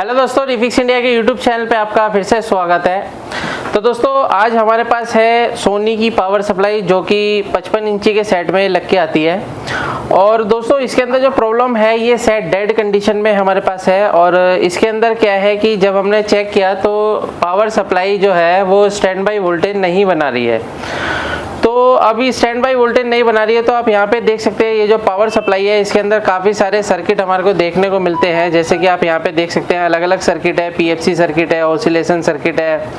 Hello दोस्तों, refix India के YouTube channel पे आपका फिर से स्वागत है। तो दोस्तों आज हमारे पास है सोनी की पावर सप्लाई जो कि 55 इंची के सेट में लग के आती है। और दोस्तों इसके अंदर जो प्रॉब्लम है, ये सेट डेड कंडीशन में हमारे पास है। और इसके अंदर क्या है कि जब हमने चेक किया तो पावर सप्लाई जो है वो स्टैंड बाई वोल्टेज नहीं बना रही है। तो अभी स्टैंड बाई वोल्टेज नहीं बना रही है तो आप यहाँ पे देख सकते हैं, ये जो पावर सप्लाई है इसके अंदर काफ़ी सारे सर्किट हमारे को देखने को मिलते हैं। जैसे कि आप यहाँ पे देख सकते हैं, अलग अलग सर्किट है, पीएफसी सर्किट है, ऑसिलेशन सर्किट है,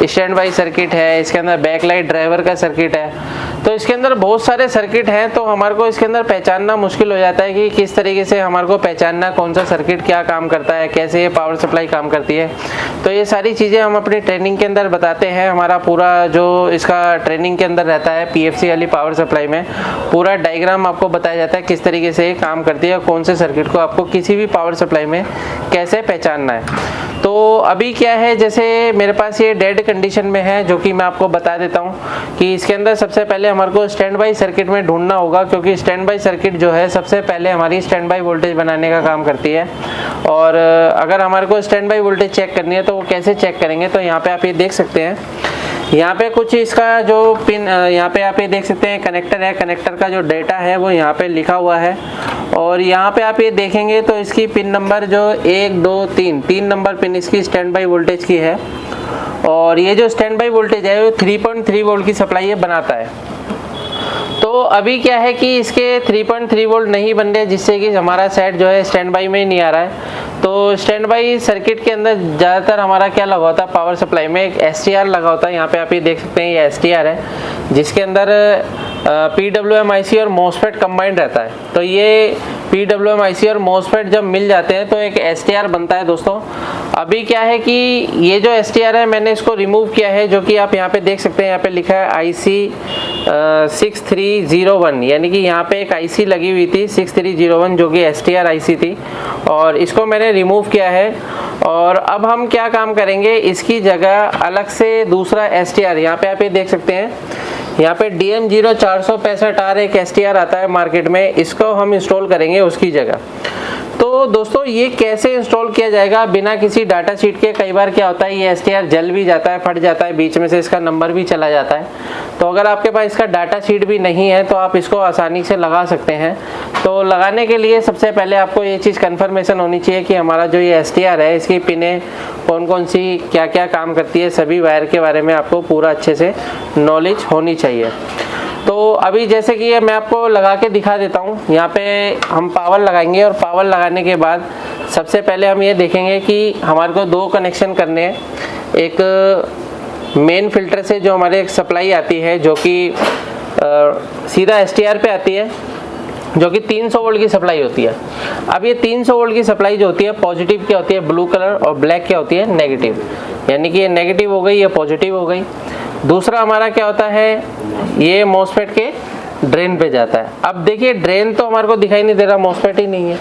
स्टैंड बाई सर्किट है, इसके अंदर बैकलाइट ड्राइवर का सर्किट है। तो इसके अंदर बहुत सारे सर्किट हैं। तो हमारे को इसके अंदर पहचानना मुश्किल हो जाता है कि किस तरीके से हमारे को पहचानना कौन सा सर्किट क्या काम करता है, कैसे ये पावर सप्लाई काम करती है। तो ये सारी चीज़ें हम अपनी ट्रेनिंग के अंदर बताते हैं। हमारा पूरा जो इसका ट्रेनिंग के अंदर रहता है, पीएफसी वाली पावर सप्लाई में पूरा डायग्राम आपको बताया जाता है किस तरीके से ये काम करती है, कौन से सर्किट को आपको किसी भी पावर सप्लाई में कैसे पहचानना है। तो अभी क्या है, जैसे मेरे पास ये डेड कंडीशन में है, जो कि मैं आपको बता देता हूँ कि इसके अंदर सबसे पहले हमारे को स्टैंड बाई सर्किट में ढूंढना होगा, क्योंकि स्टैंड बाई सर्किट जो है सबसे पहले हमारी स्टैंड बाई वोल्टेज बनाने का काम करती है। और अगर हमारे को स्टैंड बाई वोल्टेज चेक करनी है तो वो कैसे चेक करेंगे, तो यहाँ पे आप ये देख सकते हैं, यहाँ पे कुछ इसका जो पिन यहाँ पे आप ये देख सकते हैं कनेक्टर है, कनेक्टर का जो डेटा है वो यहाँ पे लिखा हुआ है। और यहाँ पे आप ये देखेंगे तो इसकी पिन नंबर जो 1 2 3 नंबर पिन इसकी स्टैंड बाई वोल्टेज की है। और ये जो स्टैंड बाई वोल्टेज है वो 3.3 वोल्ट की सप्लाई ये बनाता है। तो अभी क्या है कि इसके 3.3 वोल्ट नहीं बन रहे, जिससे कि हमारा सेट जो है स्टैंड बाई में ही नहीं आ रहा है। तो स्टैंड बाई सर्किट के अंदर ज़्यादातर हमारा क्या लगा होता है, पावर सप्लाई में एक एसटीआर लगा होता है। यहाँ पे आप ये देख सकते हैं, ये एसटीआर है जिसके अंदर PWM IC और MOSFET कंबाइंड रहता है। तो ये PWM IC और MOSFET जब मिल जाते हैं तो एक STR बनता है दोस्तों। अभी क्या है कि ये जो STR है मैंने इसको रिमूव किया है, जो कि आप यहाँ पे देख सकते हैं, यहाँ पे लिखा है IC 6301, यानी कि यहाँ पे एक IC लगी हुई थी 6301 जो कि STR IC थी, और इसको मैंने रिमूव किया है। और अब हम क्या काम करेंगे, इसकी जगह अलग से दूसरा STR, यहाँ पे आप ये देख सकते हैं, यहाँ पे DM0465R एक STR आता है मार्केट में, इसको हम इंस्टॉल करेंगे उसकी जगह। तो दोस्तों ये कैसे इंस्टॉल किया जाएगा बिना किसी डाटा शीट के। कई बार क्या होता है, ये STR जल भी जाता है, फट जाता है, बीच में से इसका नंबर भी चला जाता है। तो अगर आपके पास इसका डाटा शीट भी नहीं है तो आप इसको आसानी से लगा सकते हैं। तो लगाने के लिए सबसे पहले आपको ये चीज़ कन्फर्मेशन होनी चाहिए कि हमारा जो ये STR है इसकी पिनें कौन कौन सी क्या क्या काम करती है, सभी वायर के बारे में आपको पूरा अच्छे से नॉलेज होनी चाहिए। तो अभी जैसे कि ये मैं आपको लगा के दिखा देता हूँ। यहाँ पे हम पावर लगाएंगे और पावर लगाने के बाद सबसे पहले हम ये देखेंगे कि हमारे को 2 कनेक्शन करने हैं। एक मेन फिल्टर से जो हमारे एक सप्लाई आती है जो कि सीधा STR पे आती है, जो कि 300 वोल्ट की सप्लाई होती है। अब ये 300 वोल्ट की सप्लाई जो होती है, पॉजिटिव क्या होती है ब्लू कलर, और ब्लैक क्या होती है नेगेटिव, यानी कि ये नेगेटिव हो गई, ये पॉजिटिव हो गई। दूसरा हमारा क्या होता है, ये MOSFET के ड्रेन पे जाता है। अब देखिए ड्रेन तो हमारे को दिखाई नहीं दे रहा, MOSFET ही नहीं है,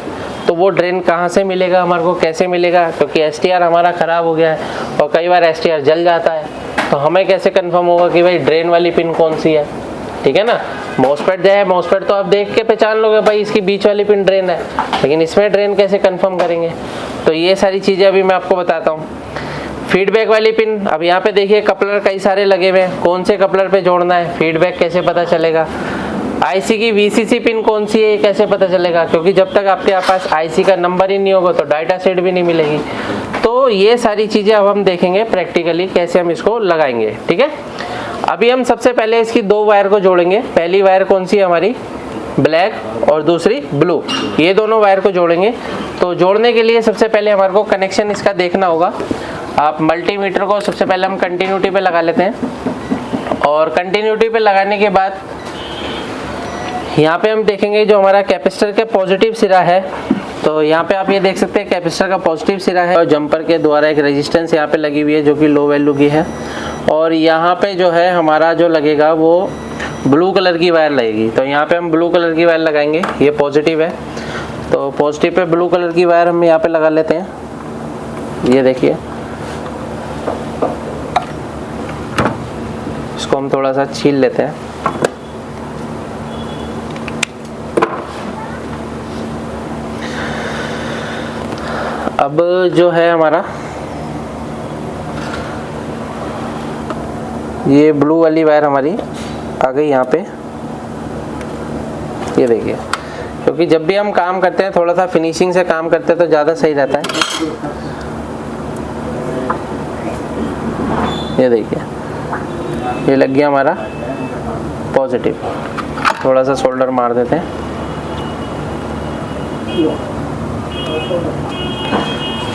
तो वो ड्रेन कहाँ से मिलेगा हमारे को, कैसे मिलेगा, क्योंकि STR हमारा ख़राब हो गया है और कई बार STR जल जाता है। तो हमें कैसे कंफर्म होगा कि भाई ड्रेन वाली पिन कौन सी है, ठीक है ना। MOSFET जो है, MOSFEट तो आप देख के पहचान लोगे भाई इसकी बीच वाली पिन ड्रेन है, लेकिन इसमें ड्रेन कैसे कंफर्म करेंगे। तो ये सारी चीज़ें अभी मैं आपको बताता हूँ। फीडबैक वाली पिन, अब यहाँ पे देखिए कपलर कई सारे लगे हुए हैं, कौन से कपलर पे जोड़ना है, फीडबैक कैसे पता चलेगा। IC की VCC पिन कौन सी है कैसे पता चलेगा, क्योंकि जब तक आपके पास IC का नंबर ही नहीं होगा तो डाटा शीट भी नहीं मिलेगी। तो ये सारी चीज़ें अब हम देखेंगे प्रैक्टिकली कैसे हम इसको लगाएंगे, ठीक है। अभी हम सबसे पहले इसकी 2 वायर को जोड़ेंगे। पहली वायर कौन सी है हमारी, ब्लैक, और दूसरी ब्लू, ये दोनों वायर को जोड़ेंगे। तो जोड़ने के लिए सबसे पहले हमारे को कनेक्शन इसका देखना होगा। आप मल्टीमीटर को सबसे पहले हम कंटिन्यूटी पे लगा लेते हैं, और कंटिन्यूटी पे लगाने के बाद यहाँ पे हम देखेंगे जो हमारा कैपेसिटर का पॉजिटिव सिरा है। तो यहाँ पे आप ये देख सकते हैं कैपेसिटर का पॉजिटिव सिरा है, और जंपर के द्वारा एक रेजिस्टेंस यहाँ पे लगी हुई है जो कि लो वैल्यू की है। और यहाँ पे जो है हमारा जो लगेगा वो ब्लू कलर की वायर लगेगी। तो यहाँ पे हम ब्लू कलर की वायर लगाएंगे, ये पॉजिटिव है, तो पॉजिटिव पे ब्लू कलर की वायर हम यहाँ पे लगा लेते हैं। ये देखिए, इसको हम थोड़ा सा छील लेते हैं। अब अब जो है हमारा ये ब्लू वाली वायर हमारी आ गई यहाँ पे, ये देखिए, क्योंकि जब भी हम काम करते हैं थोड़ा सा फिनिशिंग से काम करते हैं तो ज़्यादा सही रहता है। ये देखिए, ये लग गया हमारा पॉजिटिव। थोड़ा सा शोल्डर मार देते हैं,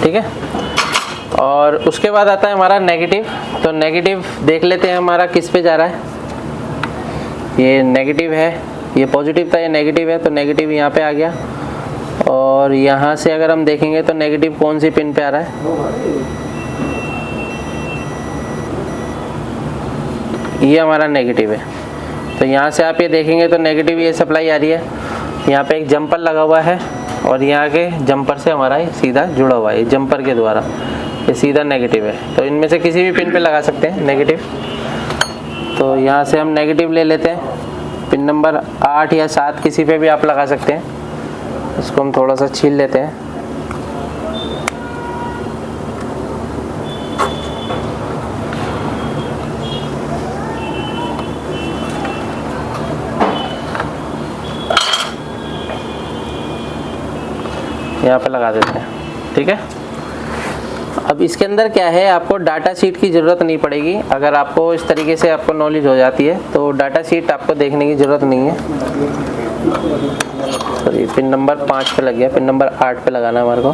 ठीक है। और उसके बाद आता है हमारा नेगेटिव। तो नेगेटिव देख लेते हैं हमारा किस पे जा रहा है। ये नेगेटिव है, ये पॉजिटिव था, ये नेगेटिव है, तो नेगेटिव यहाँ पे आ गया। और यहाँ से अगर हम देखेंगे तो नेगेटिव कौन सी पिन पे आ रहा है, ये हमारा नेगेटिव है। तो यहाँ से आप ये देखेंगे तो नेगेटिव ये सप्लाई आ रही है, यहाँ पे एक जंपर लगा हुआ है और यहाँ के जंपर से हमारा ये सीधा जुड़ा हुआ है, जंपर के द्वारा ये सीधा नेगेटिव है। तो इनमें से किसी भी पिन पे लगा सकते हैं नेगेटिव। तो यहाँ से हम नेगेटिव ले लेते हैं, पिन नंबर 8 या 7 किसी पे भी आप लगा सकते हैं। इसको हम थोड़ा सा छील लेते हैं। यहाँ पे लगा देते हैं, ठीक है। अब इसके अंदर क्या है, आपको डाटा शीट की ज़रूरत नहीं पड़ेगी। अगर आपको इस तरीके से आपको नॉलेज हो जाती है तो डाटा शीट आपको देखने की ज़रूरत नहीं है। सॉरी, पिन नंबर 5 पे लग गया, पिन नंबर 8 पे लगाना है हमारे को।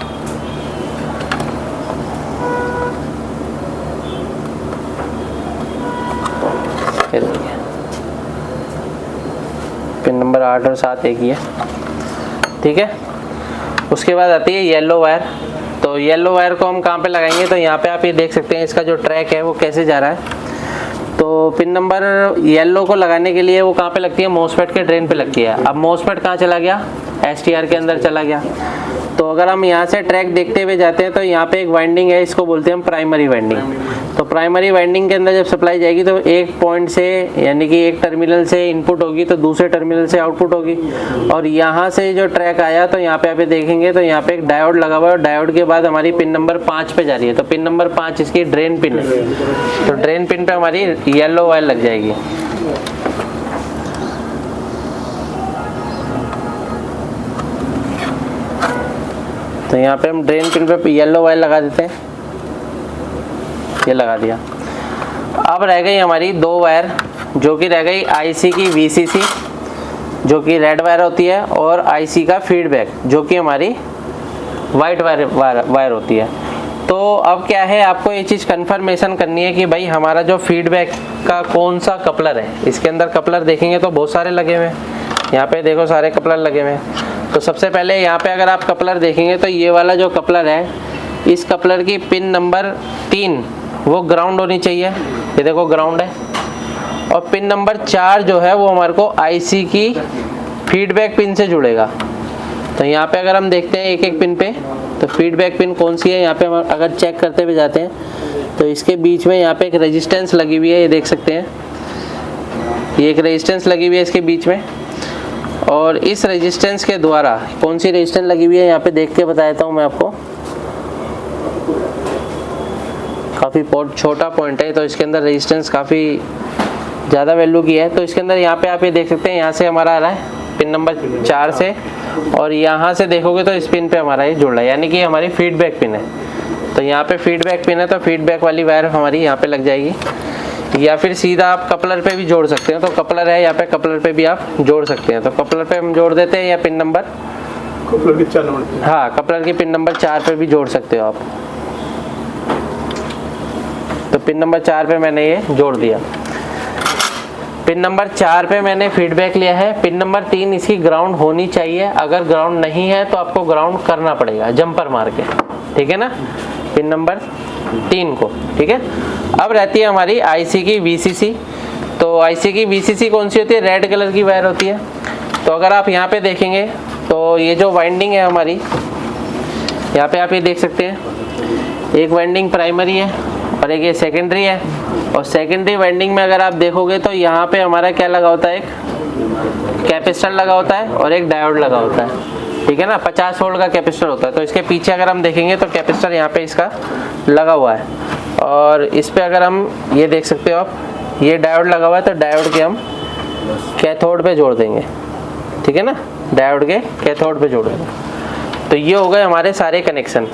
पिन नंबर 8 और 7 एक ही है, ठीक है। उसके बाद आती है येलो वायर। तो येलो वायर को हम कहाँ पे लगाएंगे, तो यहाँ पे आप ये देख सकते हैं इसका जो ट्रैक है वो कैसे जा रहा है। तो पिन नंबर येलो को लगाने के लिए वो कहाँ पे लगती है, मोसफेट के ड्रेन पे लगती है। अब मोसफेट कहाँ चला गया, STR के अंदर चला गया। तो अगर हम यहाँ से ट्रैक देखते हुए जाते हैं तो यहाँ पे एक वाइंडिंग है, इसको बोलते हैं हम प्राइमरी वाइंडिंग। तो प्राइमरी वाइंडिंग के अंदर जब सप्लाई जाएगी तो एक पॉइंट से, यानी कि एक टर्मिनल से इनपुट होगी तो दूसरे टर्मिनल से आउटपुट होगी। और यहाँ से जो ट्रैक आया तो यहाँ पे आप देखेंगे तो यहाँ पे एक डायोड लगा हुआ है। डायोड के बाद हमारी पिन नंबर 5 पे जा रही है। तो पिन नंबर 5 इसकी ड्रेन पिन है। तो ड्रेन पिन पे हमारी येलो वायर लग जाएगी। तो यहाँ पे हम ड्रेन पिन पे येलो वायर लगा देते हैं, ये लगा दिया। अब रह गई हमारी 2 वायर, जो कि रह गई IC की VCC जो कि रेड वायर होती है, और IC का फीडबैक जो कि हमारी वाइट वायर होती है। तो अब क्या है, आपको ये चीज़ कंफर्मेशन करनी है कि भाई हमारा जो फीडबैक का कौन सा कपलर है। इसके अंदर कपलर देखेंगे तो बहुत सारे लगे हुए हैं, यहाँ पे देखो सारे कपलर लगे हुए हैं। तो सबसे पहले यहाँ पे अगर आप कपलर देखेंगे तो ये वाला जो कपलर है, इस कपलर की पिन नंबर 3 वो ग्राउंड होनी चाहिए, ये देखो ग्राउंड है। और पिन नंबर 4 जो है वो हमारे को IC की फीडबैक पिन से जुड़ेगा। तो यहाँ पे अगर हम देखते हैं एक एक पिन पे, तो फीडबैक पिन कौन सी है, यहाँ पे हम अगर चेक करते हुए जाते हैं तो इसके बीच में यहाँ पे एक रेजिस्टेंस लगी हुई है, ये देख सकते हैं, ये एक रेजिस्टेंस लगी हुई है इसके बीच में। और इस रेजिस्टेंस के द्वारा, कौन सी रेजिस्टेंस लगी हुई है यहाँ पे देख के बता देता हूँ मैं आपको। काफ़ी छोटा पॉइंट है, तो इसके अंदर रेजिस्टेंस काफ़ी ज़्यादा वैल्यू की है। तो इसके अंदर यहाँ पे आप ये देख सकते हैं, यहाँ से हमारा आ रहा है पिन नंबर 4 से, और यहाँ से देखोगे तो इस पिन पे हमारा ये जुड़ रहा है, यानी कि हमारी फीडबैक पिन है। तो यहाँ पे फीडबैक पिन है, तो फीडबैक वाली वायर हमारी यहाँ पे लग जाएगी। या फिर सीधा आप कपलर पे भी जोड़ सकते हैं, तो कपलर है यहाँ पे, कपलर पे भी आप जोड़ सकते हैं। तो कपलर पे हम जोड़ देते हैं, या पिन नंबर कपलर के 4 नंबर, हाँ कपलर की पिन नंबर 4 पे भी जोड़ सकते हो आप। तो पिन नंबर 4 पे मैंने ये जोड़ दिया। पिन नंबर 4 पे मैंने फीडबैक लिया है। पिन नंबर 3 इसकी ग्राउंड होनी चाहिए, अगर ग्राउंड नहीं है तो आपको ग्राउंड करना पड़ेगा जंपर मार के, ठीक है ना, पिन नंबर 3 को, ठीक है। अब रहती है हमारी IC की VCC। तो IC की VCC कौन सी होती है, रेड कलर की वायर होती है। तो अगर आप यहाँ पे देखेंगे तो ये जो वाइंडिंग है हमारी, यहाँ पे आप ये देख सकते हैं, एक वाइंडिंग प्राइमरी है और एक ये सेकेंडरी है। और सेकेंडरी वाइंडिंग में अगर आप देखोगे तो यहाँ पे हमारा क्या लगा होता है, एक कैपेसिटर लगा होता है और एक डायोड लगा होता है। ठीक है ना, 50 वोल्ट का कैपेसिटर होता है। तो इसके पीछे अगर हम देखेंगे तो कैपेसिटर यहाँ पे इसका लगा हुआ है, और इस पे अगर हम ये देख सकते हो आप, ये डायोड लगा हुआ है, तो डायोड के हम कैथोड पे जोड़ देंगे, ठीक है ना, डायोड के कैथोड पे जोड़ देंगे। तो ये हो गए हमारे सारे कनेक्शन।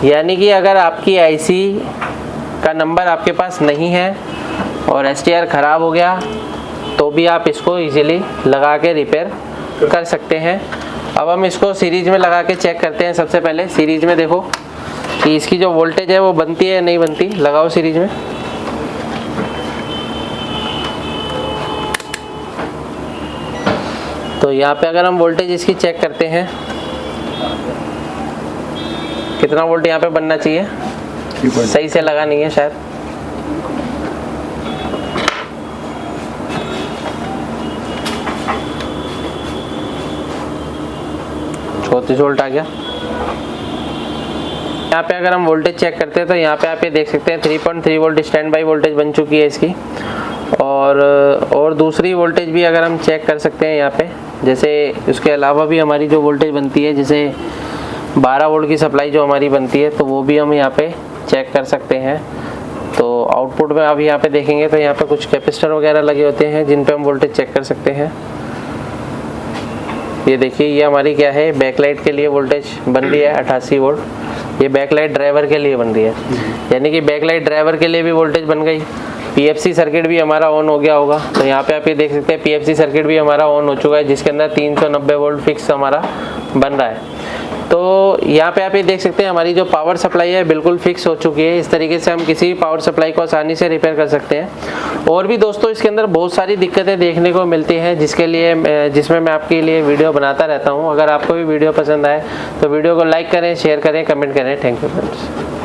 यानी कि अगर आपकी आईसी का नंबर आपके पास नहीं है और एसटीआर ख़राब हो गया तो भी आप इसको इजीली लगा के रिपेयर कर सकते हैं। अब हम इसको सीरीज में लगा के चेक करते हैं। सबसे पहले सीरीज में देखो कि इसकी जो वोल्टेज है वो बनती है या नहीं बनती। लगाओ सीरीज में। तो यहाँ पे अगर हम वोल्टेज इसकी चेक करते हैं, कितना वोल्ट यहाँ पे बनना चाहिए, सही से लगा नहीं है शायद। वोल्ट आ गया। यहाँ पे अगर हम वोल्टेज चेक करते हैं तो यहाँ पे आप ये देख सकते हैं 3.3 वोल्ट स्टैंड बाई वोल्टेज बन चुकी है इसकी। और दूसरी वोल्टेज भी अगर हम चेक कर सकते हैं यहाँ पे, जैसे उसके अलावा भी हमारी जो वोल्टेज बनती है, जैसे 12 वोल्ट की सप्लाई जो हमारी बनती है, तो वो भी हम यहाँ पे चेक कर सकते हैं। तो आउटपुट में अभी यहाँ पे देखेंगे तो यहाँ पे कुछ कैपेसिटर वगैरह लगे होते हैं जिन पे हम वोल्टेज चेक कर सकते हैं। ये देखिए, ये हमारी क्या है, बैकलाइट के लिए वोल्टेज बन रही है 88 वोल्ट। ये बैकलाइट ड्राइवर के लिए बन रही है, यानी कि बैकलाइट ड्राइवर के लिए भी वोल्टेज बन गई। पीएफसी सर्किट भी हमारा ऑन हो गया होगा, तो यहाँ पे आप ये देख सकते हैं पीएफसी सर्किट भी हमारा ऑन हो चुका है, जिसके अंदर 390 वोल्ट फिक्स हमारा बन रहा है। तो यहाँ पे आप ये देख सकते हैं हमारी जो पावर सप्लाई है बिल्कुल फिक्स हो चुकी है। इस तरीके से हम किसी पावर सप्लाई को आसानी से रिपेयर कर सकते हैं। और भी दोस्तों इसके अंदर बहुत सारी दिक्कतें देखने को मिलती हैं, जिसमें मैं आपके लिए वीडियो बनाता रहता हूँ। अगर आपको भी वीडियो पसंद आए तो वीडियो को लाइक करें, शेयर करें, कमेंट करें। Thank you friends.